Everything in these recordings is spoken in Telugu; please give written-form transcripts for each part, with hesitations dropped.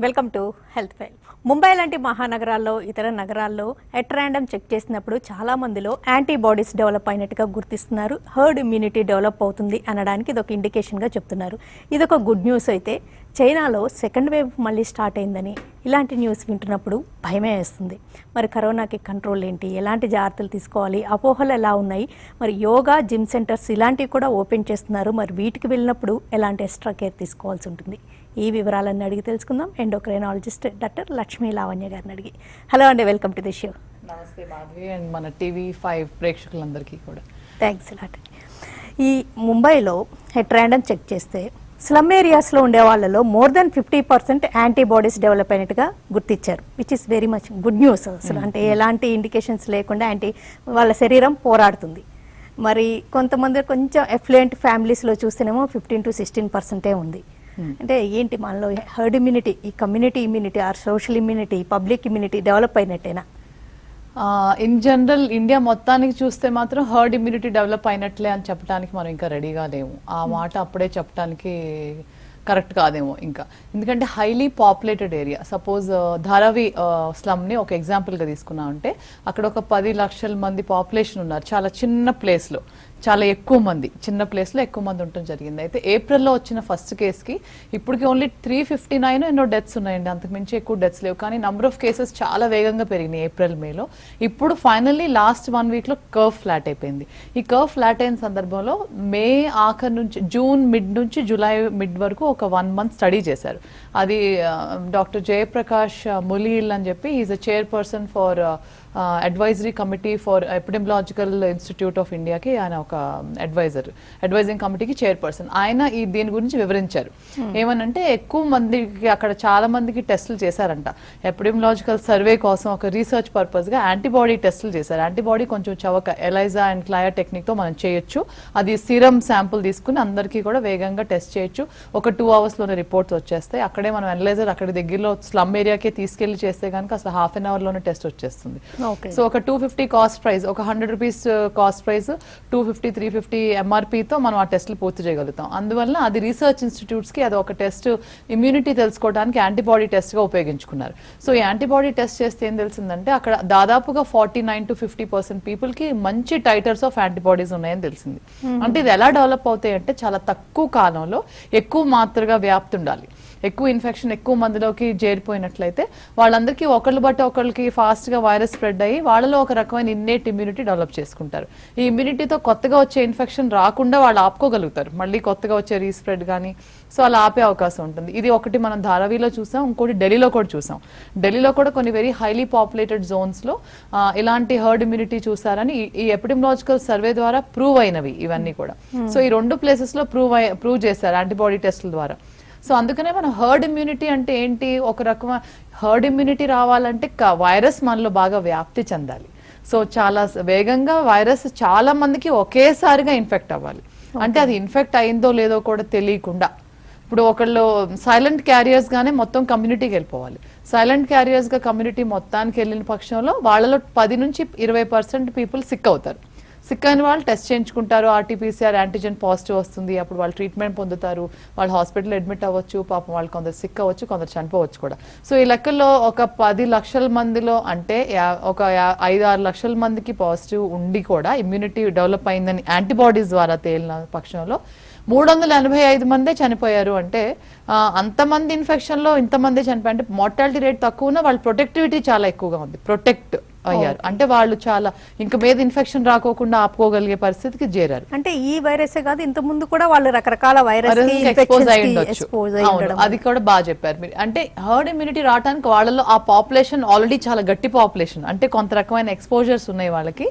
Welcome to health file. Mumbai లాంటి మహానగరాల్లో ఇతర నగరాల్లో ఎట్ ర్యాండమ్ చెక్ చేసినప్పుడు చాలా మందిలో యాంటీబాడీస్ డెవలప్ అయినట్టుగా గుర్తిస్తున్నారు. హర్డ్ ఇమ్యూనిటీ డెవలప్ అవుతుంది అనడానికి ఇదొక ఇండికేషన్గా చెప్తున్నారు. ఇదొక గుడ్ న్యూస్. అయితే చైనాలో సెకండ్ వేవ్ మళ్ళీ స్టార్ట్ అయిందని ఇలాంటి న్యూస్ వింటున్నప్పుడు భయమే వేస్తుంది. మరి కరోనాకి కంట్రోల్ ఏంటి, ఎలాంటి జాగ్రత్తలు తీసుకోవాలి, అపోహలు ఎలా ఉన్నాయి, మరి యోగా జిమ్ సెంటర్స్ ఇలాంటివి కూడా ఓపెన్ చేస్తున్నారు. మరి వీటికి వెళ్ళినప్పుడు ఎలాంటి ఎక్స్ట్రా కేర్ తీసుకోవాల్సి ఉంటుంది, ఈ వివరాలన్నీ అడిగి తెలుసుకుందాం ఎండోక్రైనాలజిస్ట్ డాక్టర్ లక్ష్మీ లావణ్య గారిని అడిగి. హలో అండి, వెల్కమ్ టు ది షో. నమస్తే మాధవి అండ్ మన TV5 ప్రేక్షకులందరికీ కూడా థ్యాంక్స్ లాట్. ఈ ముంబైలో ఎట్ ర్యాండమ్ చెక్ చేస్తే స్లమ్ ఏరియాస్లో ఉండే వాళ్ళలో మోర్ దెన్ 50% యాంటీబాడీస్ డెవలప్ అయినట్టుగా గుర్తించారు, which is very much good news. అసలు అంటే ఎలాంటి ఇండికేషన్స్ లేకుండా వాళ్ళ శరీరం పోరాడుతుంది. మరి కొంతమంది కొంచెం ఎఫ్లూయెంట్ ఫ్యామిలీస్లో చూస్తేనేమో 15 to 16% ఉంది. అంటే ఏంటి మనలో హర్డ్ ఇమ్యూనిటీ, ఈ community immunity or social immunity, public immunity develop అయినట్టేనా? ఇన్ జనరల్ ఇండియా మొత్తానికి చూస్తే మాత్రం హర్డ్ ఇమ్యూనిటీ డెవలప్ అయినట్లే అని చెప్పడానికి మనం ఇంకా రెడీగా లేము. ఆ మాట అప్పుడే చెప్పడానికి కరెక్ట్ కాదేమో ఇంకా. ఎందుకంటే highly populated area, suppose Dharavi స్లమ్ని ఒక ఎగ్జాంపుల్గా తీసుకున్నామంటే అక్కడ ఒక 10 లక్షల మంది పాపులేషన్ ఉన్నారు. చాలా చిన్న ప్లేస్లో చాలా ఎక్కువ మంది, చిన్న ప్లేస్లో ఎక్కువ మంది ఉండటం జరిగింది. అయితే ఏప్రిల్లో వచ్చిన ఫస్ట్ కేసుకి ఇప్పటికి ఓన్లీ 359 ఎన్నో డెత్స్ ఉన్నాయండి, అంతకుమించి ఎక్కువ డెత్స్ లేవు. కానీ నెంబర్ ఆఫ్ కేసెస్ చాలా వేగంగా పెరిగినాయి ఏప్రిల్ మేలో. ఇప్పుడు ఫైనల్లీ లాస్ట్ 1 వీక్లో కర్వ్ ఫ్లాట్ అయిపోయింది. ఈ కర్వ్ ఫ్లాట్ అయిన సందర్భంలో మే ఆఖరి నుంచి జూన్ మిడ్ నుంచి జూలై మిడ్ వరకు ఒక 1 మంత్ స్టడీ చేశారు. అది డాక్టర్ జయప్రకాష్ ములీల్ అని చెప్పి, is a chairperson for advisory committee for epidemiological institute of ఇండియాకి ఆయన ఒక అడ్వైజింగ్ కమిటీకి చైర్పర్సన్. ఆయన దీని గురించి వివరించారు. ఏమనంటే ఎక్కువ మందికి అక్కడ చాలా మందికి టెస్టులు చేశారంట. ఎపిడెమిలాజికల్ సర్వే కోసం ఒక రీసెర్చ్ పర్పస్గా యాంటీబాడీ టెస్టులు చేశారు. యాంటీబాడీ కొంచెం చవక ఎలైజా అండ్ క్లయా టెక్నిక్తో మనం చేయొచ్చు. అది సీరం శాంపుల్ తీసుకుని అందరికీ కూడా వేగంగా టెస్ట్ చేయొచ్చు. ఒక 2 అవర్స్లోనే రిపోర్ట్స్ వచ్చేస్తాయి. అక్కడే మనం అనలైజర్ అక్కడ దగ్గరలో స్లమ్ ఏరియాకే తీసుకెళ్లి చేస్తే కనుక అసలు ½ an hourలోనే టెస్ట్ వచ్చేస్తుంది. సో ఒక 250 కాస్ట్ ప్రైస్, ఒక 100 రూపీస్ కాస్ట్ ప్రైస్, 250, 350 MRPతో మనం ఆ టెస్ట్లు పూర్తి చేయగలుగుతాం. అందువల్ల అది రీసెర్చ్ ఇన్స్టిట్యూట్స్కి అది ఒక టెస్ట్, ఇమ్యూనిటీ తెలుసుకోవడానికి యాంటీబాడీ టెస్ట్గా ఉపయోగించుకున్నారు. సో ఈ యాంటీబాడీ టెస్ట్ చేస్తే ఏం తెలిసిందంటే అక్కడ దాదాపుగా 49 to 50% పీపుల్కి మంచి టైటర్స్ ఆఫ్ యాంటీబాడీస్ ఉన్నాయని తెలిసింది. అంటే ఇది ఎలా డెవలప్ అవుతాయి అంటే చాలా తక్కువ కాలంలో ఎక్కువ మాత్రగా వ్యాప్తి ఉండాలి. ఎక్కువ ఇన్ఫెక్షన్ ఎక్కువ మందిలోకి చేరిపోయినట్లయితే వాళ్ళందరికీ ఒకళ్ళు బట్టి ఒకళ్ళకి ఫాస్ట్గా వైరస్ స్ప్రెడ్ అయ్యి వాళ్ళలో ఒక రకమైన ఇన్నేట్ ఇమ్యూనిటీ డెవలప్ చేసుకుంటారు. ఈ ఇమ్యూనిటీతో కొత్తగా వచ్చే ఇన్ఫెక్షన్ రాకుండా వాళ్ళు ఆపుకోగలుగుతారు, మళ్ళీ కొత్తగా వచ్చే రీస్ప్రెడ్ కానీ. సో అలా ఆపే అవకాశం ఉంటుంది. ఇది ఒకటి మనం ధారావిలో చూసాం, ఇంకోటి ఢిల్లీలో కూడా చూసాం. ఢిల్లీలో కూడా కొన్ని వెరీ హైలీ పాపులేటెడ్ జోన్స్లో ఇలాంటి హర్డ్ ఇమ్యూనిటీ చూసారని ఈ ఎపిడెమిలాజికల్ సర్వే ద్వారా ప్రూవ్ అయినవి ఇవన్నీ కూడా. సో ఈ 2 ప్లేసెస్లో ప్రూవ్ చేశారు యాంటీబాడీ టెస్టుల ద్వారా. సో అందుకనే మనం హర్డ్ ఇమ్యూనిటీ అంటే ఏంటి, ఒక రకమైన హర్డ్ ఇమ్యూనిటీ రావాలంటే వైరస్ మనలో బాగా వ్యాప్తి చెందాలి. సో చాలా వేగంగా వైరస్ చాలా మందికి ఒకేసారిగా ఇన్ఫెక్ట్ అవ్వాలి. అంటే అది ఇన్ఫెక్ట్ అయిందో లేదో కూడా తెలియకుండా, ఇప్పుడు ఒకళ్ళు సైలెంట్ క్యారియర్స్ గానే మొత్తం కమ్యూనిటీకి వెళ్ళిపోవాలి. సైలెంట్ క్యారియర్స్ గా కమ్యూనిటీ మొత్తానికి వెళ్ళిన పక్షంలో వాళ్ళలో 10 నుంచి 20% పీపుల్ సిక్ అవుతారు. సిక్ అయిన వాళ్ళు టెస్ట్ చేయించుకుంటారు, RT-PCR యాంటీజెన్ పాజిటివ్ వస్తుంది. అప్పుడు వాళ్ళు ట్రీట్మెంట్ పొందుతారు, వాళ్ళు హాస్పిటల్ అడ్మిట్ అవ్వచ్చు. పాపం వాళ్ళు కొందరు సిక్ అవ్వచ్చు, కొందరు చనిపోవచ్చు కూడా. సో ఈ లెక్కల్లో ఒక 10 లక్షల మందిలో అంటే ఒక 5-6 లక్షల మందికి పాజిటివ్ ఉండి కూడా ఇమ్యూనిటీ డెవలప్ అయిందని యాంటీబాడీస్ ద్వారా తేలిన పక్షంలో 385 మందే చనిపోయారు. అంటే అంతమంది ఇన్ఫెక్షన్లో ఇంతమంది చనిపోయారు. అంటే మార్టాలిటీ రేట్ తక్కువ ఉన్న వాళ్ళ ప్రొటెక్టివిటీ చాలా ఎక్కువగా ఉంది, ప్రొటెక్ట్ అయ్యారు. అంటే వాళ్ళు చాలా ఇంకా మీద ఇన్ఫెక్షన్ రాకోకుండా ఆపుకోగలిగే పరిస్థితికి చేరారు. అంటే ఈ వైరసే కాదు, ఇంత ముందు కూడా వాళ్ళు రకరకాల వైరస్ ఎక్స్పోజ్ అయి ఉండొచ్చు. అది కూడా బాగా చెప్పారు మీరు. అంటే హర్డ్ ఇమ్యూనిటీ రావడానికి వాళ్ళలో ఆ పాపులేషన్ ఆల్రెడీ చాలా గట్టి పాపులేషన్, అంటే కొంత రకమైన ఎక్స్పోజర్స్ ఉన్నాయి వాళ్ళకి,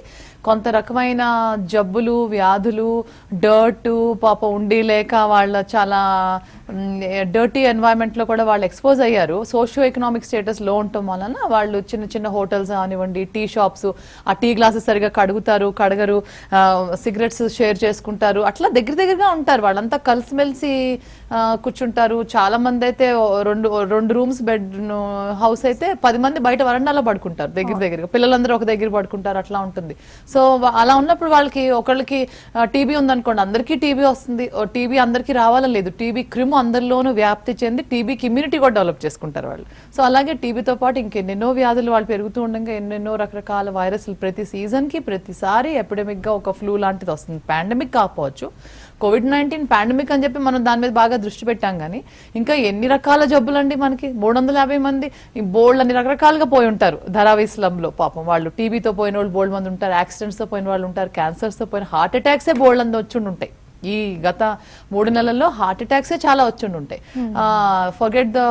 కొంత రకమైన జబ్బులు, వ్యాధులు, డర్ట్ పాప ఉండి లేక వాళ్ళ చాలా డర్టీ ఎన్వైరన్మెంట్లో కూడా వాళ్ళు ఎక్స్పోజ్ అయ్యారు. సోషియో ఎకనామిక్ స్టేటస్ లో ఉండటం వలన వాళ్ళు చిన్న చిన్న హోటల్స్ కానివ్వండి, టీ షాప్స్, ఆ టీ గ్లాసెస్ సరిగా కడగరు, సిగరెట్స్ షేర్ చేసుకుంటారు, అట్లా దగ్గరగా ఉంటారు. వాళ్ళంతా కలిసిమెలిసి కూర్చుంటారు. చాలా మంది అయితే రెండు రూమ్స్ బెడ్ హౌస్ అయితే 10 మంది బయట వరండాలో పడుకుంటారు దగ్గరగా, పిల్లలందరూ ఒక దగ్గర పడుకుంటారు, అట్లా ఉంటుంది. సో అలా ఉన్నప్పుడు ఒకళ్ళకి టీబీ ఉందనుకోండి, అందరికీ టీబీ వస్తుంది. టీబీ అందరికీ రావాలని లేదు, టీబీ క్రిమ్ అందరిలోనూ వ్యాప్తి చెంది టీబీకి ఇమ్యూనిటీ కూడా డెవలప్ చేసుకుంటారు వాళ్ళు. సో అలాగే టీబీతో పాటు ఇంకెన్నెన్నో వ్యాధులు వాళ్ళు పెరుగుతూ ఉండగా ఎన్నెన్నో రకరకాల వైరస్లు ప్రతి సీజన్కి ప్రతిసారి ఎపిడమిక్గా ఒక ఫ్లూ లాంటిది వస్తుంది. పాండమిక్ కాకపోవచ్చు, COVID-19 పాండమిక్ అని చెప్పి మనం దాని మీద బాగా దృష్టి పెట్టాం. కానీ ఇంకా ఎన్ని రకాల జబ్బులు అండి మనకి. 350 మంది బోల్డ్ అన్ని రకరకాలుగా పోయి ఉంటారు ధరావిస్లంలో. పాపం వాళ్ళు టీబీతో పోయిన వాళ్ళు బోల్డ్ మంది ఉంటారు, యాక్సిడెంట్స్తో పోయిన వాళ్ళు ఉంటారు, క్యాన్సర్స్తో పోయిన, హార్ట్ అటాక్సే బోల్డ్ అంది వచ్చి ఉంటాయి. ఈ గత 3 నెలల్లో హార్ట్ అటాక్సే చాలా వచ్చి ఉంటాయి. Forget the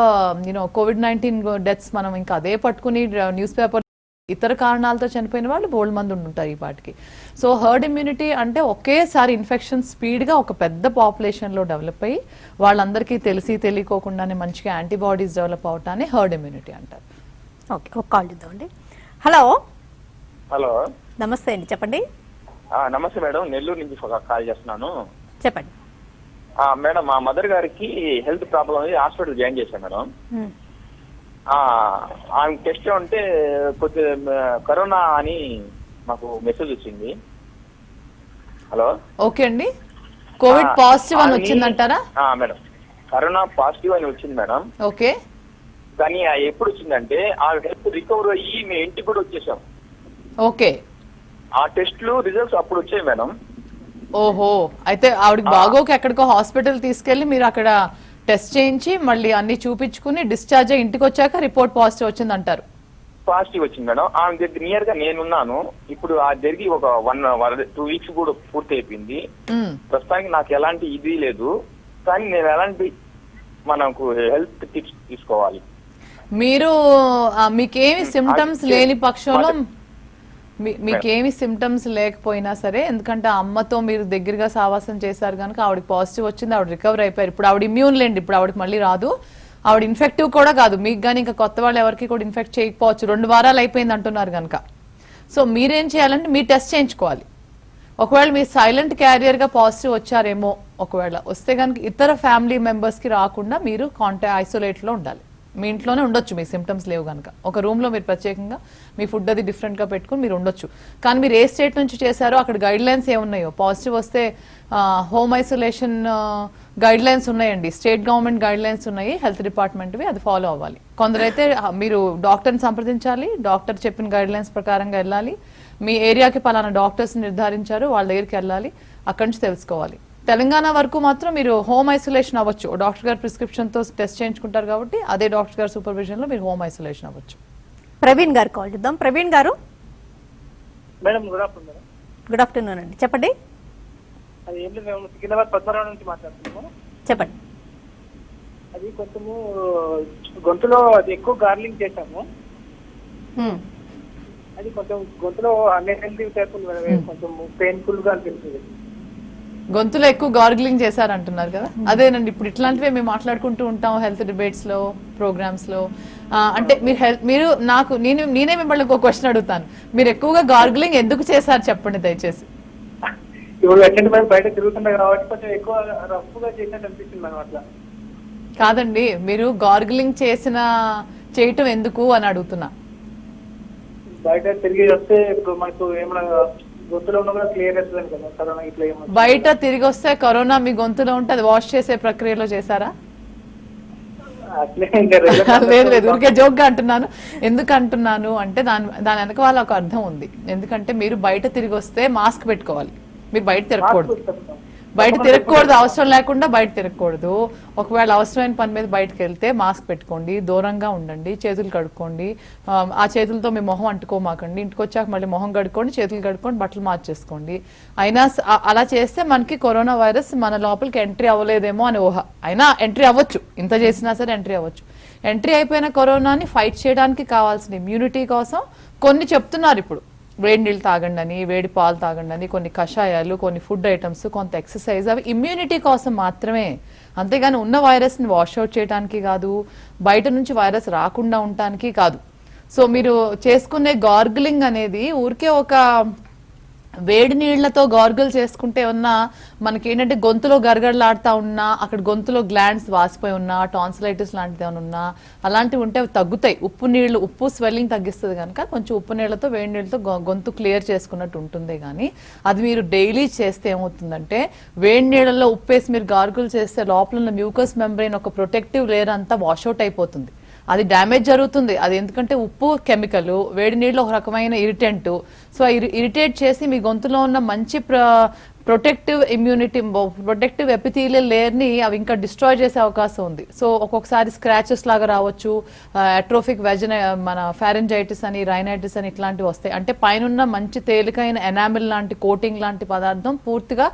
COVID-19 deaths. మనం ఇంకా అదే పట్టుకుని న్యూస్ పేపర్ ఇతర కారణాలతో చనిపోయిన వాళ్ళు బోల్డ్ మంది ఉంటారు ఈ పాటికి. సో హర్డ్ ఇమ్యూనిటీ అంటే ఒకేసారి ఇన్ఫెక్షన్ స్పీడ్గా ఒక పెద్ద పాపులేషన్లో డెవలప్ అయ్యి వాళ్ళందరికీ తెలియకోకుండానే మంచిగా యాంటీబాడీస్ డెవలప్ అవటాన్ని హర్డ్ ఇమ్యూనిటీ అంటారు. ఓకే, ఒక కాల్ ఇద్దామండి. హలో. హలో, నమస్తే అండి, చెప్పండి. నమస్తే మేడం, నెల్లూరు నుంచి కాల్ చేస్తున్నాను. చెప్పండి మేడం. మా మదర్ గారికి హెల్త్ ప్రాబ్లం అయ్యి హాస్పిటల్ జాయిన్ చేశాను మేడం. ఆమె టెస్ట్ ఉంటే కొద్దిగా కరోనా అని మాకు మెసేజ్ వచ్చింది. హలో. ఓకే అండి, కోవిడ్ పాజిటివ్ అని వచ్చిందంటారా? మేడం, కరోనా పాజిటివ్ అని వచ్చింది మేడం. ఓకే. కానీ ఎప్పుడు వచ్చిందంటే ఆమె హెల్త్ రికవర్ అయ్యి మేము ఇంటికి కూడా వచ్చేసాం. ఓకే. ఆ టెస్ట్లు రిజల్ట్స్ అప్పుడు వచ్చాయి మేడం. ఓహో, అయితే ఆవిడకి బాగోక ఎక్కడికో హాస్పిటల్ తీసుకెళ్లి మీరు అక్కడ టెస్ట్ చేయించి మళ్ళీ అన్ని చూపించుకుని డిశ్చార్జ్ అయ్యి ఇంటికి వచ్చాక రిపోర్ట్ పాజిటివ్ వచ్చింది అంటారు. పాజిటివ్ వచ్చింది మేడం. ఆమె దగ్గర నియర్ గా నేనున్నాను. ఇప్పుడు ఆ జరిగి ఒక 2 వీక్స్ కూడా పూర్తి అయిపోయింది. ప్రస్తుతానికి నాకు ఎలాంటి ఇది లేదు. కానీ నేను ఎలాంటి మనకు హెల్త్ టిప్స్ తీసుకోవాలి? మీరు మీకేమి సిమ్టమ్స్ లేని పక్షంలో, మీకేమి సిమ్టమ్స్ లేకపోయినా సరే, ఎందుకంటే అమ్మతో మీరు దగ్గరగా సావాసం చేశారు కనుక ఆవిడకి పాజిటివ్ వచ్చింది, ఆవిడ రికవర్ అయిపోయారు. ఇప్పుడు ఆవిడ ఇమ్యూన్ లేండి, ఇప్పుడు ఆవిడకి మళ్ళీ రాదు. ఆవిడ ఇన్ఫెక్టివ్ కూడా కాదు, మీకు కానీ ఇంకా కొత్త వాళ్ళు ఎవరికి కూడా ఇన్ఫెక్ట్ చేయకపోవచ్చు. 2 వారాలు అయిపోయింది అంటున్నారు కనుక. సో మీరేం చేయాలంటే మీరు టెస్ట్ చేయించుకోవాలి. ఒకవేళ మీరు సైలెంట్ క్యారియర్గా పాజిటివ్ వచ్చారేమో, ఒకవేళ వస్తే కనుక ఇతర ఫ్యామిలీ మెంబర్స్కి రాకుండా మీరు ఐసోలేట్లో ఉండాలి. మీ ఇంట్లోనే ఉండొచ్చు, మీ సిమ్టమ్స్ లేవు కనుక. ఒక రూమ్లో మీరు ప్రత్యేకంగా మీ ఫుడ్ అది డిఫరెంట్గా పెట్టుకుని మీరు ఉండొచ్చు. కానీ మీరు ఏ స్టేట్ నుంచి చేశారో అక్కడ గైడ్ లైన్స్ ఏమున్నాయో, పాజిటివ్ వస్తే హోమ్ ఐసోలేషన్ గైడ్ లైన్స్ ఉన్నాయండి, స్టేట్ గవర్నమెంట్ గైడ్ లైన్స్ ఉన్నాయి, హెల్త్ డిపార్ట్మెంట్వి, అది ఫాలో అవ్వాలి. కొందరైతే మీరు డాక్టర్ని సంప్రదించాలి, డాక్టర్ చెప్పిన గైడ్ లైన్స్ ప్రకారంగా వెళ్ళాలి. మీ ఏరియాకి పలానా డాక్టర్స్ నిర్ధారించారు, వాళ్ళ దగ్గరికి వెళ్ళాలి, అక్కడి నుంచి తెలుసుకోవాలి. తెలంగాణ వరకు మాత్రం మీరు హోమ్ ఐసోలేషన్ అవ్వచ్చు. డాక్టర్ గారు ప్రిస్క్రిప్షన్తో టెస్ట్ చేయించుకుంటారు కాబట్టి అదే డాక్టర్ గారి సూపర్విజన్లో మీరు హోమ్ ఐసోలేషన్ అవ్వచ్చు. ప్రవీణ్ గారు కాల్ చేద్దాం. ప్రవీణ్ గారు. Madam, good afternoon madam. Good afternoon అండి, చెప్పండి. అది ఏం లేదు, మేము సికింద్రాబాద్ పద్మరావు నుంచి మాట్లాడుతున్నాము. చెప్పండి. అది కొంచెము గొంతులో అది ఎక్కువ గార్లింగ్ చేశాము. అది కొంచెం గొంతులో అన్హెల్దీ టైప్ కొంచెం పెయిన్ఫుల్ గా అనిపిస్తుంది. గొంతులో ఎక్కువ గార్గిలింగ్ చేశారంటున్నారు కదా, అదేనండి. ఇప్పుడు ఇట్లాంటివే మేము మాట్లాడుకుంటూ ఉంటాం హెల్త్ డిబేట్స్ లో, ప్రోగ్రామ్స్ లో. అంటే మీరు నేనే మిమ్మల్ని ఒక క్వశ్చన్ అడుగుతాను, మీరు ఎక్కువగా గార్గిలింగ్ ఎందుకు చేశారు చెప్పండి దయచేసి. ఇప్పుడు ఎట్లంటే మేము బయట తిరుగుతున్నాం కాబట్టి కొంచెం ఎక్కువ రఫ్ గా చేసినట్టు అనిపిస్తుంది మేడం. అట్లా కాదండి, మీరు గార్గిలింగ్ చేయటం ఎందుకు అని అడుగుతున్నా. బయట తిరిగి వస్తే ఇప్పుడు మనకు ఏమైనా గొంతులో ఉన్నా కూడా క్లియర్ అవుతుంది కదా కరోనా ఇట్లా. బయట తిరిగి వస్తే కరోనా మీ గొంతులో ఉంటే అది వాష్ చేసే ప్రక్రియలో చేశారా? లేదు, ఊరికే జోక్ గా అంటున్నాను. ఎందుకు అంటున్నాను అంటే దాని వెనక వాళ్ళ ఒక అర్థం ఉంది. ఎందుకంటే మీరు బయట తిరిగి వస్తే మాస్క్ పెట్టుకోవాలి, మీరు బయట తిరగకూడదు. అవసరం లేకుండా బయట తిరగకూడదు. ఒకవేళ అవసరమైన పని మీద బయటకు వెళ్తే మాస్క్ పెట్టుకోండి, దూరంగా ఉండండి, చేతులు కడుక్కోండి. ఆ చేతులతో మీ మొహం అంటుకోమాకండి. ఇంటికి వచ్చాక మళ్ళీ మొహం కడుక్కోండి, చేతులు కడుక్కోండి, బట్టలు మార్చేసుకోండి. అయినా అలా చేస్తే మనకి కరోనా వైరస్ మన లోపలికి ఎంట్రీ అవ్వలేదేమో అని ఊహ. అయినా ఎంట్రీ అవ్వచ్చు, ఇంత చేసినా సరే ఎంట్రీ అవ్వచ్చు. ఎంట్రీ అయిపోయిన కరోనాని ఫైట్ చేయడానికి కావాల్సిన ఇమ్యూనిటీ కోసం కొన్ని చెప్తున్నారు ఇప్పుడు. వేడి నీళ్ళు తాగండి అని, వేడి పాలు తాగండి అని, కొన్ని కషాయాలు, కొన్ని ఫుడ్ ఐటమ్స్, కొంత ఎక్సర్సైజ్, అవి ఇమ్యూనిటీ కోసం మాత్రమే. అంతేగాని ఉన్న వైరస్ని వాష్ అవుట్ చేయడానికి కాదు, బయట నుంచి వైరస్ రాకుండా ఉండటానికి కాదు. సో మీరు చేసుకునే గార్గిలింగ్ అనేది ఊరికే ఒక వేడి నీళ్లతో గార్గుల్ చేసుకుంటే ఉన్నా మనకి ఏంటంటే గొంతులో గరగడలాడుతా ఉన్నా, అక్కడ గొంతులో గ్లాండ్స్ వాసిపోయి ఉన్నా, టాన్సిలైటిస్ లాంటిది ఏమైనా ఉన్నా అలాంటివి ఉంటే అవి తగ్గుతాయి. ఉప్పు స్వెల్లింగ్ తగ్గిస్తుంది కనుక కొంచెం ఉప్పు నీళ్ళతో వేడి నీళ్ళతో గొంతు క్లియర్ చేసుకున్నట్టు ఉంటుంది. కానీ అది మీరు డైలీ చేస్తే ఏమవుతుందంటే వేడి నీళ్ళలో ఉప్పేసి మీరు గార్గుల్ చేస్తే లోపల ఉన్న మ్యూకస్ మెంబ్రెయిన్ ఒక ప్రొటెక్టివ్ లేయర్ అంతా వాష్అవుట్ అయిపోతుంది. అది డ్యామేజ్ జరుగుతుంది. అది ఎందుకంటే ఉప్పు కెమికల్, వేడి నీళ్ళు ఒక రకమైన ఇరిటెంట్. సో ఇరిటేట్ చేసి మీ గొంతులో ఉన్న మంచి protective immunity, protective epithelial layer ని అవి ఇంకా డిస్ట్రాయ్ చేసే అవకాశం ఉంది. సో ఒక్కొక్కసారి స్క్రాచెస్ లాగా రావచ్చు, అట్రోఫిక్ మన ఫారెంజైటిస్ అని, రైనైటిస్ అని ఇట్లాంటివి వస్తాయి. అంటే పైన మంచి తేలికైన ఎనామిల్ లాంటి కోటింగ్ లాంటి పదార్థం పూర్తిగా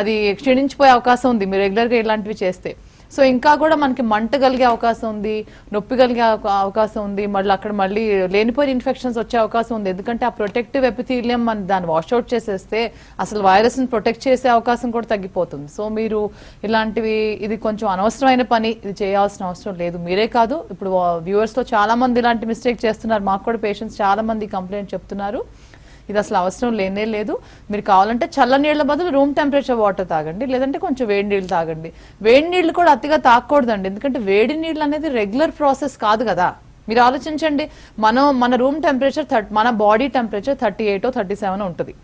అది క్షీణించిపోయే అవకాశం ఉంది మీరు రెగ్యులర్ గా ఇలాంటివి చేస్తే. సో ఇంకా కూడా మనకి మంట కలిగే అవకాశం ఉంది, నొప్పి కలిగే అవకాశం ఉంది, మళ్ళీ లేనిపోయిన ఇన్ఫెక్షన్స్ వచ్చే అవకాశం ఉంది. ఎందుకంటే ఆ ప్రొటెక్టివ్ ఎపిథీలియం మనం దాన్ని వాష్అవుట్ చేసేస్తే అసలు వైరస్ ని ప్రొటెక్ట్ చేసే అవకాశం కూడా తగ్గిపోతుంది. సో మీరు ఇలాంటివి, ఇది కొంచెం అనవసరమైన పని, ఇది చేయాల్సిన అవసరం లేదు. మీరే కాదు, ఇప్పుడు వ్యూవర్స్ లో చాలా మంది ఇలాంటి మిస్టేక్ చేస్తున్నారు. మాకు కూడా పేషెంట్స్ చాలా మంది కంప్లైంట్ చెప్తున్నారు. ఇది అసలు అవసరం లేనే లేదు. మీరు కావాలంటే చల్ల నీళ్ళ బదులు రూమ్ టెంపరేచర్ వాటర్ తాగండి, లేదంటే కొంచెం వేడి నీళ్ళు తాగండి. వేడి నీళ్ళు కూడా అతిగా తాగకూడదండి, ఎందుకంటే వేడి నీళ్ళు అనేది రెగ్యులర్ ప్రాసెస్ కాదు కదా. మీరు ఆలోచించండి, మన రూమ్ టెంపరేచర్ మన బాడీ టెంపరేచర్ 38 37 ఉంటుంది.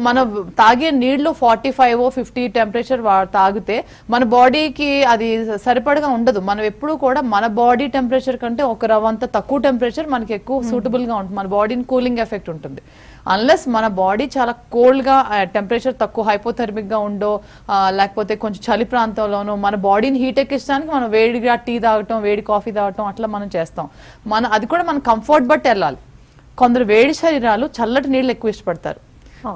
మన తాగే నీళ్లు 45 50 టెంపరేచర్ తాగితే మన బాడీకి అది సరిపడగా ఉండదు. మనం ఎప్పుడు కూడా మన బాడీ టెంపరేచర్ కంటే ఒక రవంత తక్కువ టెంపరేచర్ మనకి ఎక్కువ సూటబుల్ గా ఉంటుంది. మన బాడీని కూలింగ్ ఎఫెక్ట్ ఉంటుంది. అన్లెస్ మన బాడీ చాలా కోల్డ్ గా, టెంపరేచర్ తక్కువ హైపోథెర్మిక్ గా ఉండో, లేకపోతే కొంచెం చలి ప్రాంతంలోనో మన బాడీని హీట్ ఎక్కించడానికి మనం వేడిగా టీ తాగటం, వేడి కాఫీ తాగటం అట్లా మనం చేస్తాం. అది కూడా మన కంఫర్ట్ బట్టి వెళ్ళాలి. కొందరు వేడి శరీరాలు చల్లటి నీళ్ళు ఎక్కువ ఇష్టపడతారు.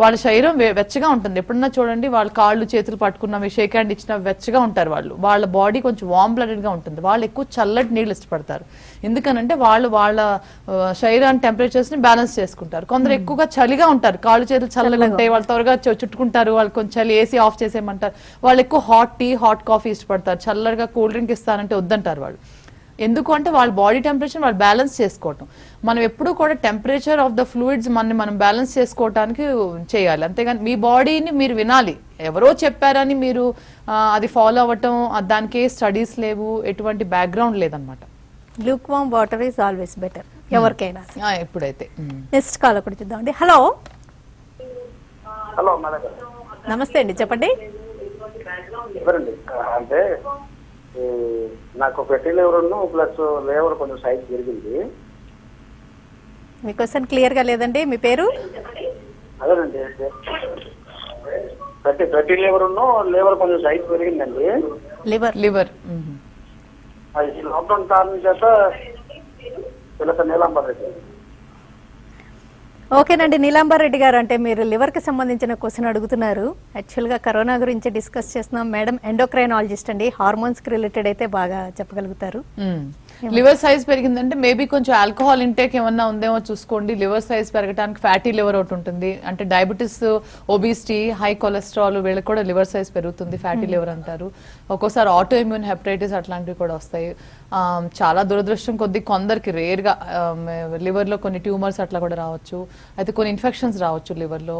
వాళ్ళ శరీరం వెచ్చగా ఉంటుంది. ఎప్పుడన్నా చూడండి, వాళ్ళ కాళ్ళు చేతులు పట్టుకున్నవి, షేక్ హ్యాండ్ ఇచ్చిన వెచ్చగా ఉంటారు. వాళ్ళ బాడీ కొంచెం వార్మ్ బ్లడెడ్ గా ఉంటుంది. వాళ్ళు ఎక్కువ చల్లటి నీళ్ళు ఇష్టపడతారు. ఎందుకనంటే వాళ్ళ శరీరాన్ని టెంపరేచర్స్ ని బ్యాలెన్స్ చేసుకుంటారు. కొందరు ఎక్కువగా చలిగా ఉంటారు, కాళ్ళు చేతులు చల్లగా ఉంటాయి, వాళ్ళు త్వరగా చుట్టుకుంటారు, వాళ్ళు కొంచెం చలి ఏసీ ఆఫ్ చేసేయమంటారు. వాళ్ళు ఎక్కువ హాట్ టీ, హాట్ కాఫీ ఇష్టపడతారు. చల్లగా కూల్ డ్రింక్ ఇస్తానంటే వద్దంటారు వాళ్ళు. ఎందుకు అంటే వాళ్ళ బాడీ టెంపరేచర్ వాళ్ళు బ్యాలెన్స్ చేసుకోవటం. మనం ఎప్పుడు కూడా టెంపరేచర్ ఆఫ్ ద ఫ్లూయిడ్స్ మనం బ్యాలెన్స్ చేసుకోవటానికి చేయాలి. అంతేగాని మీ బాడీని మీరు వినాలి. ఎవరో చెప్పారని మీరు అది ఫాలో అవ్వటం, దానికి స్టడీస్ లేవు, ఎటువంటి బ్యాక్గ్రౌండ్ లేదనమాట. Luke warm water is always better ఎవరికైనా. ఎప్పుడైతే నెక్స్ట్ కాల్ ఒకటి చూద్దామండి. Hello hello madam. నమస్తే అండి, చెప్పండి. ఎవరండి? అంటే నాకు ఫెటీ లివర్ ప్లస్ లేవర్ కొంచెం సైజ్ పెరిగింది. మీ క్వశ్చన్ క్లియర్ గా లేదండి. మీ పేరు? అదేనండి, ఫెటీ లేవర్ కొంచెం సైజ్ పెరిగిందండి. లివర్ అది లాక్డౌన్ కారణం చేత పిల్లల నీలాంబర్ రెడ్డి. ఓకేనండి, నీలాంబర్ రెడ్డి గారు, అంటే మీరు లివర్ కి సంబంధించిన క్వశ్చన్ అడుగుతున్నారు. యాక్చువల్గా కరోనా గురించి డిస్కస్ చేస్తున్నాం. మేడం ఎండోక్రైనాలజిస్ట్ అండి, హార్మోన్స్ కి రిలేటెడ్ అయితే బాగా చెప్పగలుగుతారు. లివర్ సైజ్ పెరిగిందంటే మేబీ కొంచెం ఆల్కహాల్ ఇంటేక్ ఏమన్నా ఉందేమో చూసుకోండి. లివర్ సైజ్ పెరగడానికి ఫ్యాటీ లివర్ ఒకటి ఉంటుంది. అంటే డయాబెటీస్, ఒబిసిటీ, హై కొలెస్ట్రాల్ వీళ్ళకి కూడా లివర్ సైజ్ పెరుగుతుంది, ఫ్యాటీ లివర్ అంటారు. ఒక్కోసారి ఆటో ఇమ్యూన్ హెపటైటిస్ అట్లాంటివి కూడా వస్తాయి. చాలా దురదృష్టం కొద్ది కొందరికి రేర్ గా లివర్ లో కొన్ని ట్యూమర్స్ అట్లా కూడా రావచ్చు. అయితే కొన్ని ఇన్ఫెక్షన్స్ రావచ్చు లివర్ లో.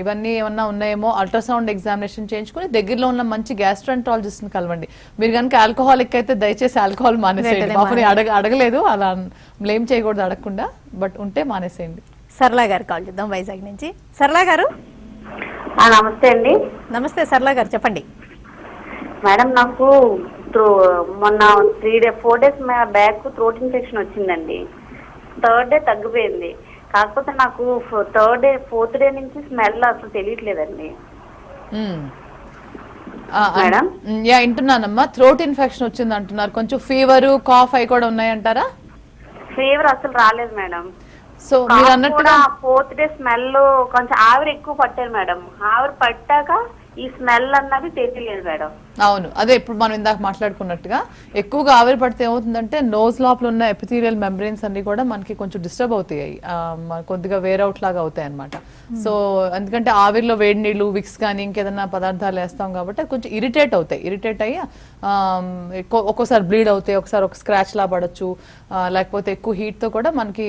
ఇవన్నీ ఏమన్నా ఉన్నాయేమో అల్ట్రాసౌండ్ ఎగ్జామినేషన్ చేయించుకుని దగ్గరలో ఉన్న మంచి గ్యాస్ట్రాంట్రాలజిస్ట్ ని కలవండి. మీరు కనుక ఆల్కహాలిక్ అయితే దయచేసి ఆల్కహాల్ మానేసేయండి. అడగలేదు, అలా బ్లేమ్ చేయకూడదు అడగకుండా, బట్ ఉంటే మానేసేయండి. సరళా గారు కాల్ చేద్దాం వైజాగ్ నుంచి. సరళా గారు నమస్తే అండి. నమస్తే సరళా గారు, చెప్పండి. మేడం, నాకు మొన్న 4 days బ్యాక్ థ్రోట్ ఇన్ఫెక్షన్ వచ్చిందండి. 3rd day తగ్గిపోయింది. కాకపోతే నాకు 4th day నుంచి స్మెల్ అసలు తెలియట్లేదండి. మేడం వింటున్నానమ్మా. థ్రోట్ ఇన్ఫెక్షన్ వచ్చింది అంటున్నారు. కొంచెం ఫీవర్, కాఫ్ అవి కూడా ఉన్నాయంటారా? ఫీవర్ అసలు రాలేదు మేడం. సో మీరు అన్నట్టుగా 4th day స్మెల్ కొంచెం ఆవిరి ఎక్కువ పట్టారు మేడం. ఆవిరి పట్టాక ఈ స్మెల్ అన్నది తెలియలేదు మేడం. అవును, అదే ఇప్పుడు మనం ఇందాక మాట్లాడుకున్నట్టుగా ఎక్కువగా ఆవిరి పడితే ఏమవుతుందంటే నోస్ లోపల ఉన్న ఎపిథీరియల్ మెంబ్రెయిన్స్ అన్ని కూడా మనకి కొంచెం డిస్టర్బ్ అవుతాయి, కొద్దిగా వేర్ అవుట్ లాగా అవుతాయి అనమాట. సో ఎందుకంటే ఆవిరిలో వేడి నీళ్ళు, విక్స్ కానీ ఇంకేదైనా పదార్థాలు వేస్తాం కాబట్టి అది కొంచెం ఇరిటేట్ అవుతాయి. ఇరిటేట్ అయ్యి ఒక్కోసారి బ్లీడ్ అవుతాయి, ఒకసారి ఒక స్క్రాచ్ లా పడచ్చు, లేకపోతే ఎక్కువ హీట్ తో కూడా మనకి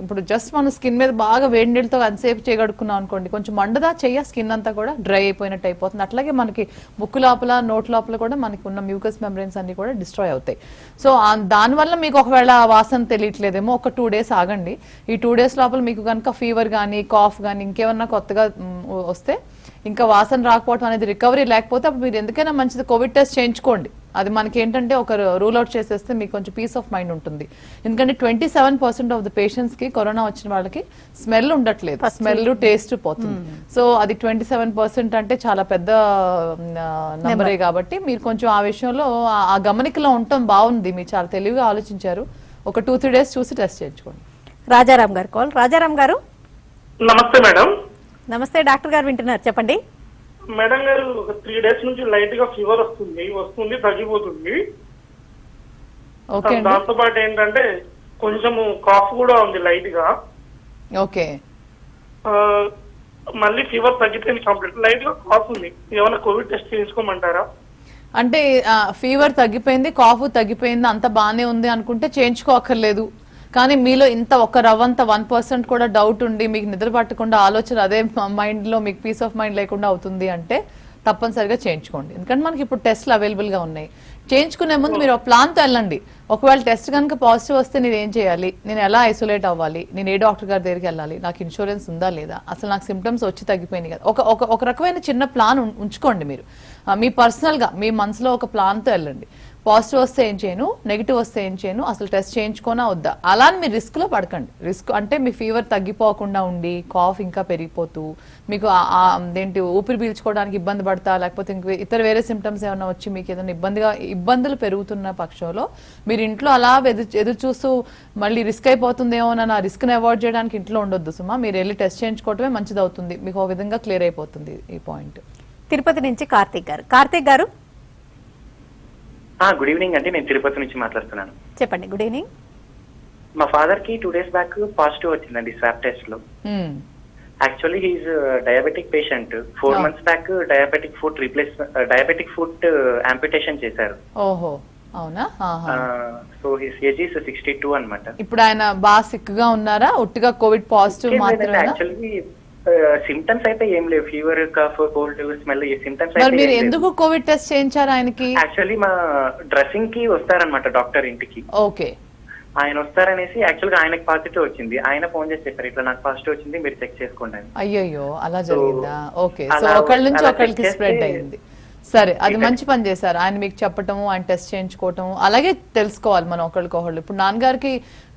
ఇప్పుడు జస్ట్ మన స్కిన్ మీద బాగా వేడి నీళ్ళతో అంతసేపు చేయగడుకున్నాం అనుకోండి, కొంచెం మండదా చెయ్య స్కిన్ అంతా కూడా డ్రై అయిపోయినట్టు అయిపోతుంది. అట్లాగే మనకి ముక్కు లోపల నోట్ లోపల కూడా మనకి ఉన్న మ్యూకస్ మెంబ్రెయిన్స్ అన్ని కూడా డిస్ట్రాయ్ అవుతాయి. సో దానివల్ల మీకు ఒకవేళ వాసన తెలియట్లేదేమో ఒక 2 days ఆగండి. ఈ 2 days లోపల మీకు కనుక ఫీవర్ కానీ కాఫ్ కానీ ఇంకేమన్నా కొత్తగా వస్తే, ఇంకా వాసన రాకపోవడం అనేది రికవరీ లేకపోతే అప్పుడు మీరు ఎందుకైనా మంచిది కోవిడ్ టెస్ట్ చేయించుకోండి. అది మనకి ఏంటంటే ఒక రూల్ అవుట్ చేసేస్తే మీకు కొంచెం పీస్ ఆఫ్ మైండ్ ఉంటుంది. ఎందుకంటే 27% ఆఫ్ ద పేషెంట్స్ కి కరోనా వచ్చిన వాళ్ళకి స్మెల్ ఉండట్లేదు, స్మెల్ టేస్ట్ పోతుంది. సో అది 27% అంటే చాలా పెద్ద నంబరే కాబట్టి మీరు కొంచెం ఆ విషయంలో ఆ గమనికలో ఉండటం బాగుంది. మీరు చాలా తెలివిగా ఆలోచించారు. ఒక 2-3 days చూసి టెస్ట్ చేయించుకోండి. రాజారాం గారు కాల్. రాజారాం గారు నమస్తే మేడం. నమస్తే, డాక్టర్ గారు వింటున్నారు, చెప్పండి. మేడం గారు, ఒక 3 days నుంచి లైట్ గా ఫీవర్ వస్తుంది తగ్గిపోతుంది. ఓకే, దాంతో పాటు ఏంటంటే కొంచెం కాఫ్ కూడా ఉంది లైట్ గా. ఓకే, మళ్ళీ ఫీవర్ తగ్గిపోయింది కంప్లీట్, లైట్ గా కాఫ్ ఉంది. ఏమైనా కోవిడ్ టెస్ట్ చేయించుకోమంటారా? అంటే ఫీవర్ తగ్గిపోయింది, కాఫ్ తగ్గిపోయింది, అంత బాగానే ఉంది అనుకుంటే చేయించుకోక్కర్లేదు. కానీ మీలో ఇంత ఒక రవ్వంత 1% కూడా డౌట్ ఉండి మీకు నిద్ర పట్టకుండా ఆలోచన అదే మైండ్ లో మీకు పీస్ ఆఫ్ మైండ్ లేకుండా అవుతుంది అంటే తప్పనిసరిగా చేయించుకోండి. ఎందుకంటే మనకి ఇప్పుడు టెస్ట్లు అవైలబుల్ గా ఉన్నాయి. చేయించుకునే ముందు మీరు ఒక ప్లాన్ తో వెళ్ళండి. ఒకవేళ టెస్ట్ కనుక పాజిటివ్ వస్తే నేను ఏం చేయాలి, నేను ఎలా ఐసోలేట్ అవ్వాలి, నేను ఏ డాక్టర్ గారి దగ్గరికి వెళ్ళాలి, నాకు ఇన్సూరెన్స్ ఉందా లేదా, అసలు నాకు సిమ్టమ్స్ వచ్చి తగ్గిపోయినాయి కదా, ఒక రకమైన చిన్న ప్లాన్ ఉంచుకోండి. మీరు మీ పర్సనల్ గా మీ మనసులో ఒక ప్లాన్ తో వెళ్ళండి. పాజిటివ్ వస్తే ఏం చేయను, నెగిటివ్ వస్తే ఏం చేయను, అసలు టెస్ట్ చేయించుకోనా వద్దా, అలా మీరు రిస్క్ లో పడకండి. రిస్క్ అంటే మీ ఫీవర్ తగ్గిపోకుండా ఉండి కాఫ్ ఇంకా పెరిగిపోతూ మీకు ఏంటి ఊపిరి పీల్చుకోవడానికి ఇబ్బంది పడతా, లేకపోతే ఇంక ఇతర వేరే సిమ్టమ్స్ ఏమైనా వచ్చి మీకు ఏదైనా ఇబ్బందులు పెరుగుతున్న పక్షంలో మీరు ఇంట్లో అలా ఎదురు చూస్తూ మళ్ళీ రిస్క్ అయిపోతుందేమో అని ఆ రిస్క్ ని అవాయిడ్ చేయడానికి ఇంట్లో ఉండొద్దు సుమా. మీరు వెళ్ళి టెస్ట్ చేయించుకోవటమే మంచిది అవుతుంది. మీకు ఒక విధంగా క్లియర్ అయిపోతుంది ఈ పాయింట్. తిరుపతి నుంచి కార్తీక్ గారు. కార్తీక్ గారు గుడ్ ఈవినింగ్ అండి, నేను తిరుపతి నుంచి మాట్లాడుతున్నాను. చెప్పండి. Good evening. మా ఫాదర్ కి 2 days బ్యాక్ పాజిటివ్ వచ్చిందండి స్వాబ్ టెస్ట్ లో. Actually he's diabetic patient. 4 months back diabetic foot amputation చేశారు. ఓహో, అవునా? సో హిస్ ఏజ్ ఇస్ 62 అన్నమాట. ఇప్పుడు ఆయన బాగా సిక్ గా ఉన్నారా? ఒట్టిగా కోవిడ్ పాజిటివ్ మాత్రమే? యాక్చువల్లీ సిమ్టమ్స్ అయితే ఏం లేవు, ఫీవర్, కాఫ్, కోల్డ్, స్మెల్, ఈ సిమ్టమ్స్ మరి మీరు ఎందుకు కోవిడ్ టెస్ట్ చేయించారు ఆయనకి? యాక్చువల్లీ మా డ్రెస్సింగ్ కి వస్తారనమాట డాక్టర్ ఇంటికి. ఓకే, ఆయన వస్తారనేసి యాక్చువల్ గా ఆయనకు పాజిటివ్ వచ్చింది. ఆయన ఫోన్ చేసి చెప్పారు, ఇట్లా నాకు పాజిటివ్ వచ్చింది, మీరు చెక్ చేసుకోండి అని. అయ్యయ్యో, అలా జరిగిందా? ఓకే, సో ఒకళ్ళ నుంచి ఒకళ్ళకి స్ప్రెడ్ అయ్యింది. సరే, అది మంచి పని చేశారు. ఆయన మీకు చెప్పటము, ఆయన టెస్ట్ చేయించుకోవటము, అలాగే తెలుసుకోవాలి మనం ఒకళ్ళకొకళ్ళు. ఇప్పుడు నాన్నగారికి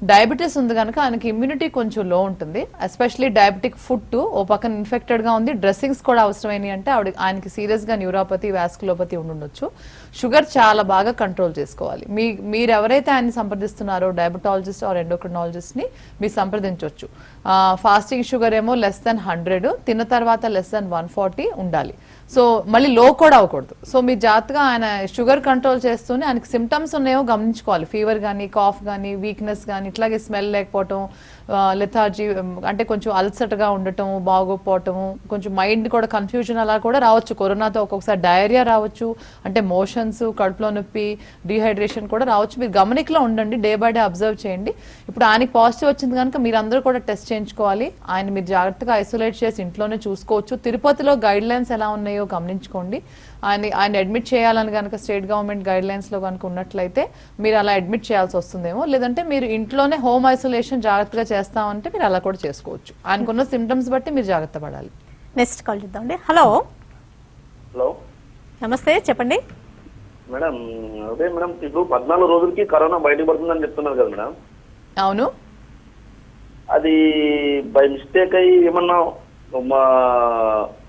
డయాబెటీస్ ఉంది కనుక ఆయనకి ఇమ్యూనిటీ కొంచెం లో ఉంటుంది. ఎస్పెషలీ డయాబెటిక్ ఫుట్ ఓ పక్కన ఇన్ఫెక్టెడ్ గా ఉంది, డ్రెస్సింగ్స్ కూడా అవసరమైనవి అంటే ఆయనకి సీరియస్ గా న్యూరోపతి, వాస్కులోపతి ఉండొచ్చు. షుగర్ చాలా బాగా కంట్రోల్ చేసుకోవాలి. మీరు ఎవరైతే ఆయన సంప్రదిస్తున్నారో డయాబెటాలజిస్ట్ ఆర్ ఎండోక్రినాలజిస్ట్ ని మీరు సంప్రదించవచ్చు. ఫాస్టింగ్ షుగర్ ఏమో <100, తిన్న తర్వాత <140 ఉండాలి. సో మళ్ళీ లో కూడా అవ్వకూడదు. సో మీ జాగ్రత్తగా ఆయన షుగర్ కంట్రోల్ చేస్తూనే ఆయనకి సిమ్టమ్స్ ఉన్నాయో గమనించుకోవాలి. ఫీవర్ కానీ, కాఫ్ కానీ, వీక్నెస్ కానీ, ఇట్లాగే స్మెల్ లేకపోవటం, లెథార్జీ అంటే కొంచెం అల్సర్గా ఉండటం, బాగోపోవటము, కొంచెం మైండ్ కూడా కన్ఫ్యూజన్ అలా కూడా రావచ్చు. కరోనాతో ఒక్కొక్కసారి డయేరియా రావచ్చు, అంటే మోషన్స్, కడుపులో నొప్పి, డీహైడ్రేషన్ కూడా రావచ్చు. మీరు గమనికలో ఉండండి, డే బై డే అబ్జర్వ్ చేయండి. ఇప్పుడు ఆయనకి పాజిటివ్ వచ్చింది కనుక మీరందరూ కూడా టెస్ట్ చేయించుకోవాలి. ఆయన మీరు జాగ్రత్తగా ఐసోలేట్ చేసి ఇంట్లోనే చూసుకోవచ్చు. తిరుపతిలో గైడ్ లైన్స్ ఎలా ఉన్నాయో గమనించుకోండి. ఆయన అడ్మిట్ చేయాలని కనుక స్టేట్ గవర్నమెంట్ గైడ్ లైన్స్ లో కనుక ఉన్నట్లయితే మీరు అలా అడ్మిట్ చేయాల్సి వస్తుందేమో. లేదంటే మీరు ఇంట్లోనే హోమ్ ఐసోలేషన్ జాగ్రత్తగా చేస్తామంటే మీరు అలా కూడా చేసుకోవచ్చు. ఆయనకున్న సిమ్టమ్స్ బట్టి మీరు జాగ్రత్త పడాలి. నెక్స్ట్ కాల్ చేద్దామండి. హలో. హలో, నమస్తే, చెప్పండి. మేడం అదే మేడం, ఇప్పుడు 14 రోజులకి కరోనా బయటకు పడుతుందని చెప్తున్నారు కదా మేడం. అవును, అది బై మిస్టేక్ అయ్యి ఏమన్నా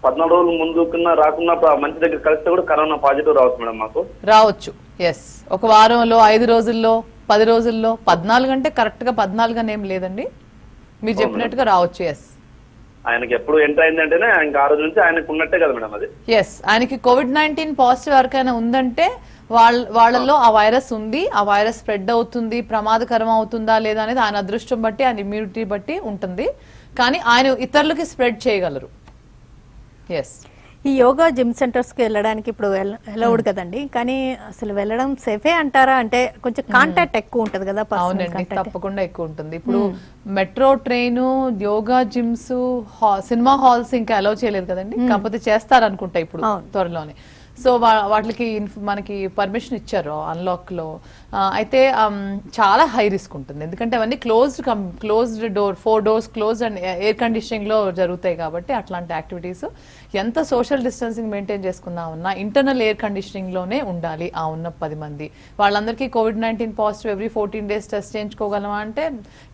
14 రోజుల ముందు కన్నా రాకున్నా మంచి దగ్గర కలిస్తే కూడా కరోనా పాజిటివ్ రావచ్చు మేడం మాకు? రావచ్చు, ఎస్. ఒక వారంలో, 5 రోజుల్లో, 10 రోజుల్లో, 14 అంటే కరెక్ట్ గా 14 అనేం లేదండి, మీరు చెప్పినట్టుగా రావచ్చు. ఎస్. ఆయనకి ఎప్పుడు ఎంటర్ అయిందంటేనే ఇంకా ఆ రోజు నుంచి ఆయనకు ఉన్నట్టే కదా మేడం అది. ఎస్, ఆయనకి COVID-19 పాజిటివ్ ఎవరికైనా ఉందంటే వాళ్ళలో ఆ వైరస్ ఉంది, ఆ వైరస్ స్ప్రెడ్ అవుతుంది, ప్రమాదకరం అవుతుందా లేదా అనేది ఆయన అదృష్టం బట్టి, ఆయన ఇమ్యూనిటీ బట్టి ఉంటుంది. కానీ ఆయన ఇతరులకి స్ప్రెడ్ చేయగలరు. ఎస్, ఈ యోగా జిమ్ సెంటర్స్కి వెళ్ళడానికి ఇప్పుడు అలౌడ్ కదండి, కానీ అసలు వెళ్ళడం సేఫే అంటారా? అంటే కొంచెం కాంటాక్ట్ ఎక్కువ ఉంటుంది కదా. అవునండి, తప్పకుండా ఎక్కువ ఉంటుంది. ఇప్పుడు metro train, yoga gyms, cinema halls ఇంకా అలౌ చేయలేదు కదండి, కాకపోతే చేస్తారనుకుంటా ఇప్పుడు త్వరలోనే. సో వాటికి మనకి పర్మిషన్ ఇచ్చారు అన్లాక్ లో. అయితే చాలా హై రిస్క్ ఉంటుంది, ఎందుకంటే అవన్నీ closed door, 4 doors closed and air conditioning లో జరుగుతాయి కాబట్టి అట్లాంటి యాక్టివిటీస్ ఎంత సోషల్ డిస్టెన్సింగ్ మెయింటైన్ చేసుకున్నా ఉన్నా ఇంటర్నల్ ఎయిర్ కండిషనింగ్ లోనే ఉండాలి. ఆ ఉన్న 10 మంది వాళ్ళందరికీ COVID-19 positive every 14 days test చేయించుకోగలమా అంటే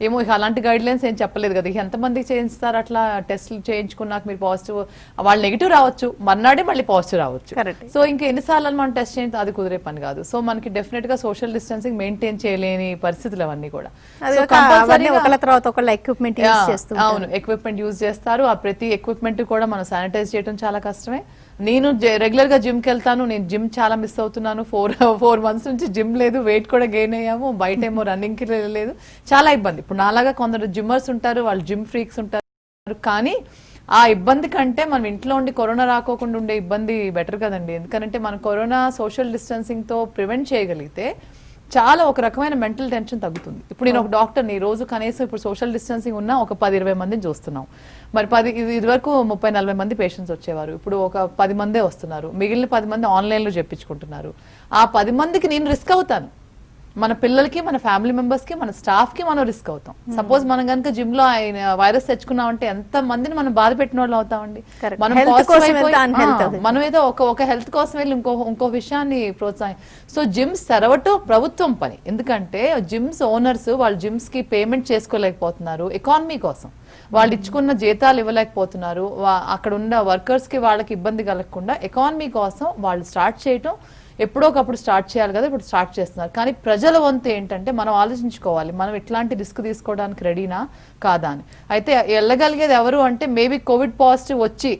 ఏమో, ఇక అలాంటి గైడ్ లైన్స్ ఏం చెప్పలేదు కదా. ఎంతమందికి చేయిస్తారు అట్లా టెస్ట్లు చేయించుకున్నాక మీరు పాజిటివ్, వాళ్ళు నెగిటివ్ రావచ్చు, మర్నాడే మళ్ళీ పాజిటివ్ రావచ్చు. సో ఇంకా ఎన్నిసార్లు మనం టెస్ట్ చేయండి, అది కుదిరే పని కాదు. సో మనకి డెఫినెట్ గా సోషల్ డిస్టెన్సింగ్ మెయింటైన్ చేయలేని పరిస్థితులు అవన్నీ కూడా. అవును, ఎక్విప్మెంట్ యూజ్ చేస్తారు. ఆ ప్రతి ఎక్విప్మెంట్ కూడా మనం శానిటైజ్ చేయడం చాలా కష్టమే. నేను రెగ్యులర్ గా జిమ్ కి వెళ్తాను, నేను జిమ్ చాలా మిస్ అవుతున్నాను. 4 months నుంచి జిమ్ లేదు, వెయిట్ కూడా గెయిన్ అయ్యాము, బయట ఏమో రన్నింగ్ కి లేదు, చాలా ఇబ్బంది. ఇప్పుడు నాలాగా కొందరు జిమ్మర్స్ ఉంటారు, వాళ్ళు జిమ్ ఫ్రీక్స్ ఉంటారు, కానీ ఆ ఇబ్బంది కంటే మనం ఇంట్లో ఉండి కరోనా రాకోకుండా ఉండే ఇబ్బంది బెటర్ కదండి. ఎందుకంటే మనం కరోనా సోషల్ డిస్టెన్సింగ్ తో ప్రివెంట్ చేయగలిగితే చాలా ఒక రకమైన మెంటల్ టెన్షన్ తగ్గుతుంది. ఇప్పుడు నేను ఒక డాక్టర్ని, రోజు కనీసం ఇప్పుడు సోషల్ డిస్టెన్సింగ్ ఉన్న ఒక 10-20 మందిని చూస్తున్నాం. మరి ఇది వరకు 30-40 మంది పేషెంట్స్ వచ్చేవారు, ఇప్పుడు ఒక 10 మందే వస్తున్నారు. మిగిలిన 10 మంది ఆన్లైన్లో చెప్పించుకుంటున్నారు. ఆ 10 మందికి నేను రిస్క్ అవుతాను. మన పిల్లలకి, మన ఫ్యామిలీ మెంబర్స్ కి, మన స్టాఫ్ కి మనం రిస్క్ అవుతాం. సపోజ్ మనం కనుక జిమ్ లో వైరస్ తెచ్చుకున్నామంటే ఎంత మందిని మనం బాధ పెట్టిన వాళ్ళు అవుతామండి. మనం ఏదో ఒక హెల్త్ కోసం వెళ్ళి ఇంకో విషయాన్ని సో జిమ్స్ తెరవటం ప్రభుత్వం పని. ఎందుకంటే జిమ్స్ ఓనర్స్ వాళ్ళు జిమ్స్ కి పేమెంట్ చేసుకోలేకపోతున్నారు, ఎకానమీ కోసం వాళ్ళు ఇచ్చుకున్న జీతాలు ఇవ్వలేకపోతున్నారు. అక్కడ ఉన్న వర్కర్స్ కి వాళ్ళకి ఇబ్బంది కలగకుండా ఎకానమీ కోసం వాళ్ళు స్టార్ట్ చేయటం ఎప్పుడో ఒకప్పుడు స్టార్ట్ చేయాలి కదా, ఇప్పుడు స్టార్ట్ చేస్తున్నారు. కానీ ప్రజల వంతు ఏంటంటే మనం ఆలోచించుకోవాలి, మనం ఇట్లాంటి రిస్క్ తీసుకోవడానికి రెడీనా కాదా అని. అయితే వెళ్ళగలిగేది ఎవరు అంటే మేబీ కోవిడ్ పాజిటివ్ వచ్చి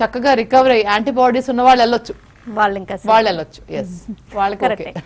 చక్కగా రికవర్ అయ్యి యాంటీబాడీస్ ఉన్న వాళ్ళు వెళ్ళొచ్చు, వాళ్ళు వెళ్ళొచ్చు. ఎస్, వాళ్ళకి కరెక్ట్.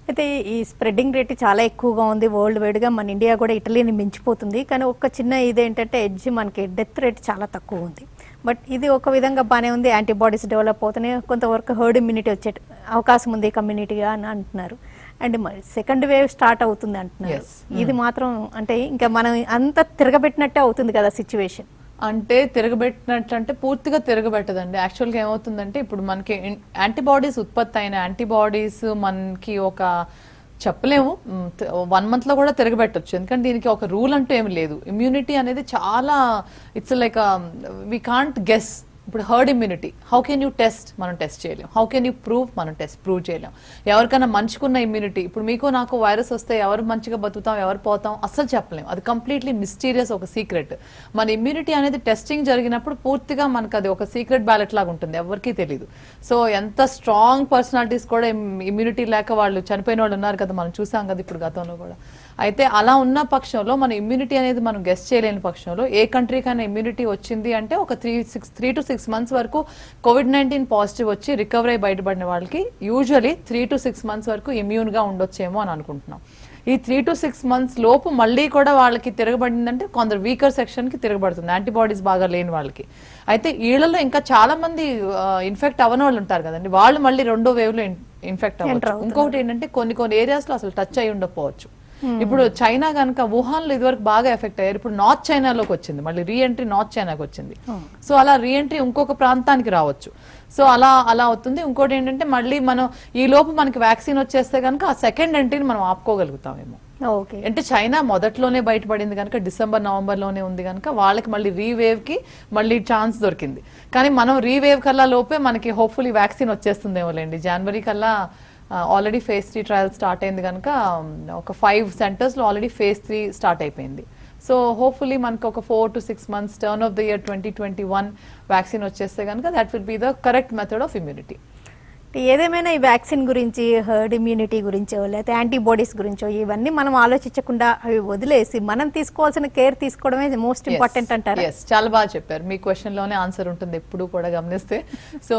అయితే ఈ స్ప్రెడ్డింగ్ రేట్ చాలా ఎక్కువగా ఉంది వరల్డ్ వైడ్ గా. మన ఇండియా కూడా ఇటలీని మించిపోతుంది. కానీ ఒక చిన్న ఇదేంటంటే ఎడ్జ్, మనకి డెత్ రేట్ చాలా తక్కువ ఉంది. బట్ ఇది ఒక విధంగా బాగానే ఉంది, యాంటీబాడీస్ డెవలప్ అవుతున్నాయి, కొంతవరకు హర్డ్ ఇమ్యూనిటీ వచ్చే అవకాశం ఉంది కమ్యూనిటీగా అని అంటున్నారు. అండ్ మరి సెకండ్ వేవ్ స్టార్ట్ అవుతుంది అంటున్నారు. ఇది మాత్రం అంటే ఇంకా మనం అంత తిరగబెట్టినట్టే అవుతుంది కదా సిచ్యువేషన్. అంటే తిరగబెట్టినట్టు అంటే పూర్తిగా తిరగబెట్టదండి. యాక్చువల్గా ఏమవుతుందంటే ఇప్పుడు మనకి యాంటీబాడీస్ ఉత్పత్తి అయిన యాంటీబాడీస్ మనకి ఒక చెప్పలేము 1 month లో కూడా తిరగబెట్టచ్చు. ఎందుకంటే దీనికి ఒక రూల్ అంటూ ఏమి లేదు. ఇమ్యూనిటీ అనేది చాలా it's like we can't guess. ఇప్పుడు herd immunity, how can you test? మనం టెస్ట్ చేయలేం. How can you prove? మనం ప్రూవ్ చేయలేం. ఎవరికైనా మంచుకున్న ఇమ్యూనిటీ, ఇప్పుడు మీకు నాకు వైరస్ వస్తే ఎవరు మంచిగా బతుకుతాం, ఎవరు పోతాం అస్సలు చెప్పలేం. అది కంప్లీట్లీ మిస్టీరియస్, ఒక సీక్రెట్. మన ఇమ్యూనిటీ అనేది టెస్టింగ్ జరిగినప్పుడు పూర్తిగా మనకు అది ఒక సీక్రెట్ బ్యాలెట్ లాగా ఉంటుంది, ఎవరికీ తెలియదు. సో ఎంత స్ట్రాంగ్ పర్సనాలిటీస్ కూడా ఇమ్యూనిటీ లేక వాళ్ళు చనిపోయిన వాళ్ళు ఉన్నారు కదా, మనం చూసాం కదా ఇప్పుడు గతంలో కూడా. అయితే అలా ఉన్న పక్షంలో మన ఇమ్యూనిటీ అనేది మనం గెస్ చేయలేని పక్షంలో ఏ కంట్రీకైనా ఇమ్యూనిటీ వచ్చింది అంటే ఒక 3 to 6 months వరకు COVID-19 పాజిటివ్ వచ్చి రికవర్ అయి బయటపడిన వాళ్ళకి యూజువలీ 3 to 6 months వరకు ఇమ్యూన్ గా ఉండొచ్చేమో అని అనుకుంటున్నాం. ఈ 3 to 6 months లోపు మళ్ళీ కూడా వాళ్ళకి తిరగబడిందంటే కొందరు వీకర్ సెక్షన్ కి తిరగబడుతుంది, యాంటీబాడీస్ బాగా లేని వాళ్ళకి. అయితే వీళ్ళలో ఇంకా చాలా మంది ఇన్ఫెక్ట్ అవ్వని వాళ్ళు ఉంటారు కదండి, వాళ్ళు మళ్ళీ 2వ వేవ్ లో ఇన్ఫెక్ట్ అవ్వచ్చు. ఇంకొకటి ఏంటంటే కొన్ని ఏరియాస్ లో అసలు టచ్ అయి ఉండకపోవచ్చు. ఇప్పుడు చైనా కనుక వుహాన్ లో ఇదివరకు బాగా ఎఫెక్ట్ అయ్యారు, ఇప్పుడు నార్త్ చైనాలోకి వచ్చింది, మళ్ళీ రీఎంట్రీ నార్త్ చైనాకి వచ్చింది. సో అలా రీఎంట్రీ ఇంకొక ప్రాంతానికి రావచ్చు. సో అలా అవుతుంది. ఇంకోటి ఏంటంటే మళ్ళీ మనం ఈ లోపు మనకి వ్యాక్సిన్ వచ్చేస్తే కనుక ఆ సెకండ్ ఎంట్రీని మనం ఆపుకోగలుగుతామేమో. అంటే చైనా మొదట్లోనే బయటపడింది కనుక December, November లోనే ఉంది కనుక వాళ్ళకి మళ్ళీ రీవేవ్ కి మళ్ళీ ఛాన్స్ దొరికింది. కానీ మనం రీవేవ్ కల్లా లోపే మనకి హోప్ఫుల్లీ వ్యాక్సిన్ వచ్చేస్తుందేమో లేండి. జనవరి కల్లా ఆల్రెడీ phase 3 ట్రయల్ స్టార్ట్ అయింది కనుక ఒక 5 centers లో ఆల్రెడీ phase 3 స్టార్ట్ అయిపోయింది. సో హోప్ఫుల్లీ మనకు ఒక 4 to 6 months turn off the year 2021 vaccine వచ్చేస్తే కనుక that will be the correct method of immunity. ఏదేమైనా ఈ వ్యాక్సిన్ గురించి, హర్డ్ ఇమ్యూనిటీ గురించో లేకపోతే యాంటీబాడీస్ గురించో ఇవన్నీ మనం ఆలోచించకుండా అవి వదిలేసి మనం తీసుకోవాల్సిన కేర్ తీసుకోవడమే మోస్ట్ ఇంపార్టెంట్ అంటారు. చాలా బాగా చెప్పారు. మీ క్వశ్చన్ లోనే ఆన్సర్ ఉంటుంది ఎప్పుడు కూడా గమనిస్తే. సో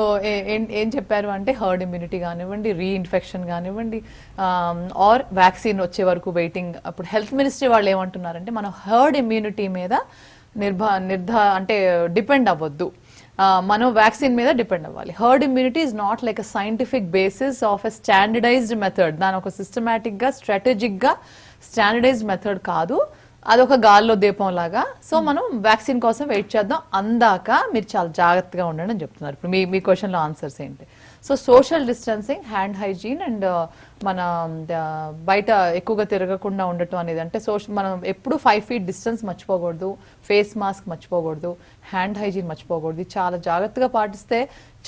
ఏం చెప్పారు అంటే హర్డ్ ఇమ్యూనిటీ కానివ్వండి, రీఇన్ఫెక్షన్ కానివ్వండి, ఆర్ వ్యాక్సిన్ వచ్చే వరకు వెయిటింగ్. అప్పుడు హెల్త్ మినిస్ట్రీ వాళ్ళు ఏమంటున్నారంటే మనం హర్డ్ ఇమ్యూనిటీ మీద అంటే డిపెండ్ అవ్వద్దు, మనం వ్యాక్సిన్ మీద డిపెండ్ అవ్వాలి. Herd immunity is not like a scientific basis of a standardised method. దాని ఒక సిస్టమేటిక్ గా స్ట్రాటజిక్ గా స్టాండర్డైజ్డ్ మెథడ్ కాదు, అదొక గాల్లో దీపం లాగా. సో మనం వ్యాక్సిన్ కోసం వెయిట్ చేద్దాం, అందాక మీరు చాలా జాగ్రత్తగా ఉండండి అని చెప్తున్నారు. ఇప్పుడు మీ క్వశ్చన్ లో ఆన్సర్స్ ఏంటి? So social distancing, hand hygiene and మన బయట ఎక్కువగా తిరగకుండా ఉండటం అనేది, అంటే మనం ఎప్పుడు 5 feet డిస్టెన్స్ మర్చిపోకూడదు, ఫేస్ మాస్క్ మర్చిపోకూడదు, హ్యాండ్ హైజీన్ మర్చిపోకూడదు. చాలా జాగ్రత్తగా పాటిస్తే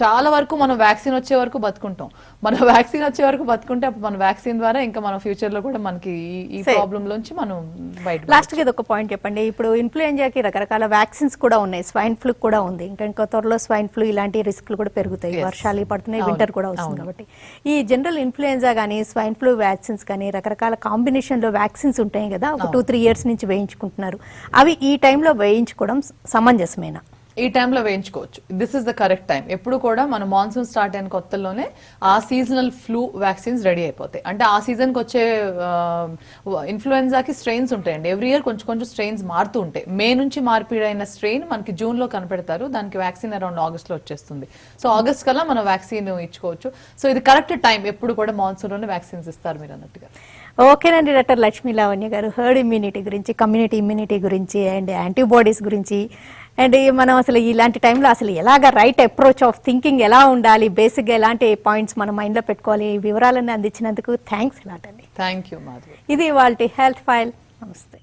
చాలా వరకు మనం వ్యాక్సిన్ వచ్చే వరకు బతుకుంటాం. మనం వ్యాక్సిన్ వచ్చే వరకు బతుకుంటే అప్పుడు మన వ్యాక్సిన్ ద్వారా ఇంకా మన ఫ్యూచర్ లో కూడా మనకి ఈ ప్రాబ్లం లోంచి మనం బయట. లాస్ట్ కి ఇది ఒక పాయింట్ చెప్పండి. ఇప్పుడు ఇన్ఫ్లుయెంజాకి రకరకాల వ్యాక్సిన్స్ కూడా ఉన్నాయి, స్వైన్ ఫ్లూ కూడా ఉంది. ఇంకా త్వరలో స్వైన్ ఫ్లూ ఇలాంటి రిస్క్లు కూడా పెరుగుతాయి, వర్షాలు పడుతున్నాయి, వింటర్ కూడా వస్తుంది కాబట్టి. ఈ జనరల్ ఇన్ఫ్లుయెంజా కానీ స్వైన్ ఫ్లూ వ్యాక్సిన్స్ కానీ రకరకాల కాంబినేషన్ లో వ్యాక్సిన్స్ ఉంటాయి కదా, ఒక 2-3 years నుంచి వేయించుకుంటున్నారు. అవి ఈ టైంలో వేయించుకోవడం సమంజసమేనా? ఈ టైంలో వేయించుకోవచ్చు. This is the correct time. ఎప్పుడు కూడా మన మాన్సూన్ స్టార్ట్ అయిన కొత్తలోనే ఆ సీజనల్ ఫ్లూ వ్యాక్సిన్స్ రెడీ అయిపోతాయి. అంటే ఆ సీజన్కి వచ్చే ఇన్ఫ్లుయెన్జాకి స్ట్రెయిన్స్ ఉంటాయండి. ఎవ్రీ ఇయర్ కొంచెం కొంచెం స్ట్రెయిన్స్ మారుతూ ఉంటాయి. మే నుంచి మార్పిడైన స్ట్రెయిన్ మనకి జూన్లో కనపెడతారు, దానికి వ్యాక్సిన్ అరౌండ్ ఆగస్ట్లో వచ్చేస్తుంది. సో ఆగస్ట్ కల్లా మనం వ్యాక్సిన్ ఇచ్చుకోవచ్చు. సో ఇది కరెక్ట్ టైం. ఎప్పుడు కూడా మాన్సూన్లోనే వ్యాక్సిన్స్ ఇస్తారు మీరు అన్నట్టుగా. ఓకేనండి డాక్టర్ లక్ష్మీ లావణ్య గారు, హర్డ్ ఇమ్యూనిటీ గురించి, కమ్యూనిటీ ఇమ్యూనిటీ గురించి అండ్ యాంటీబాడీస్ గురించి అండ్ మనం అసలు ఇలాంటి టైంలో అసలు ఎలాగ రైట్ అప్రోచ్ ఆఫ్ థింకింగ్ ఎలా ఉండాలి, బేసిక్గా ఎలాంటి పాయింట్స్ మన మైండ్లో పెట్టుకోవాలి, ఈ వివరాలన్నీ అందించినందుకు థ్యాంక్స్ లాట్ అండి. Thank you Madhavi. ఇది వాళ్ళ హెల్త్ ఫైల్. నమస్తే.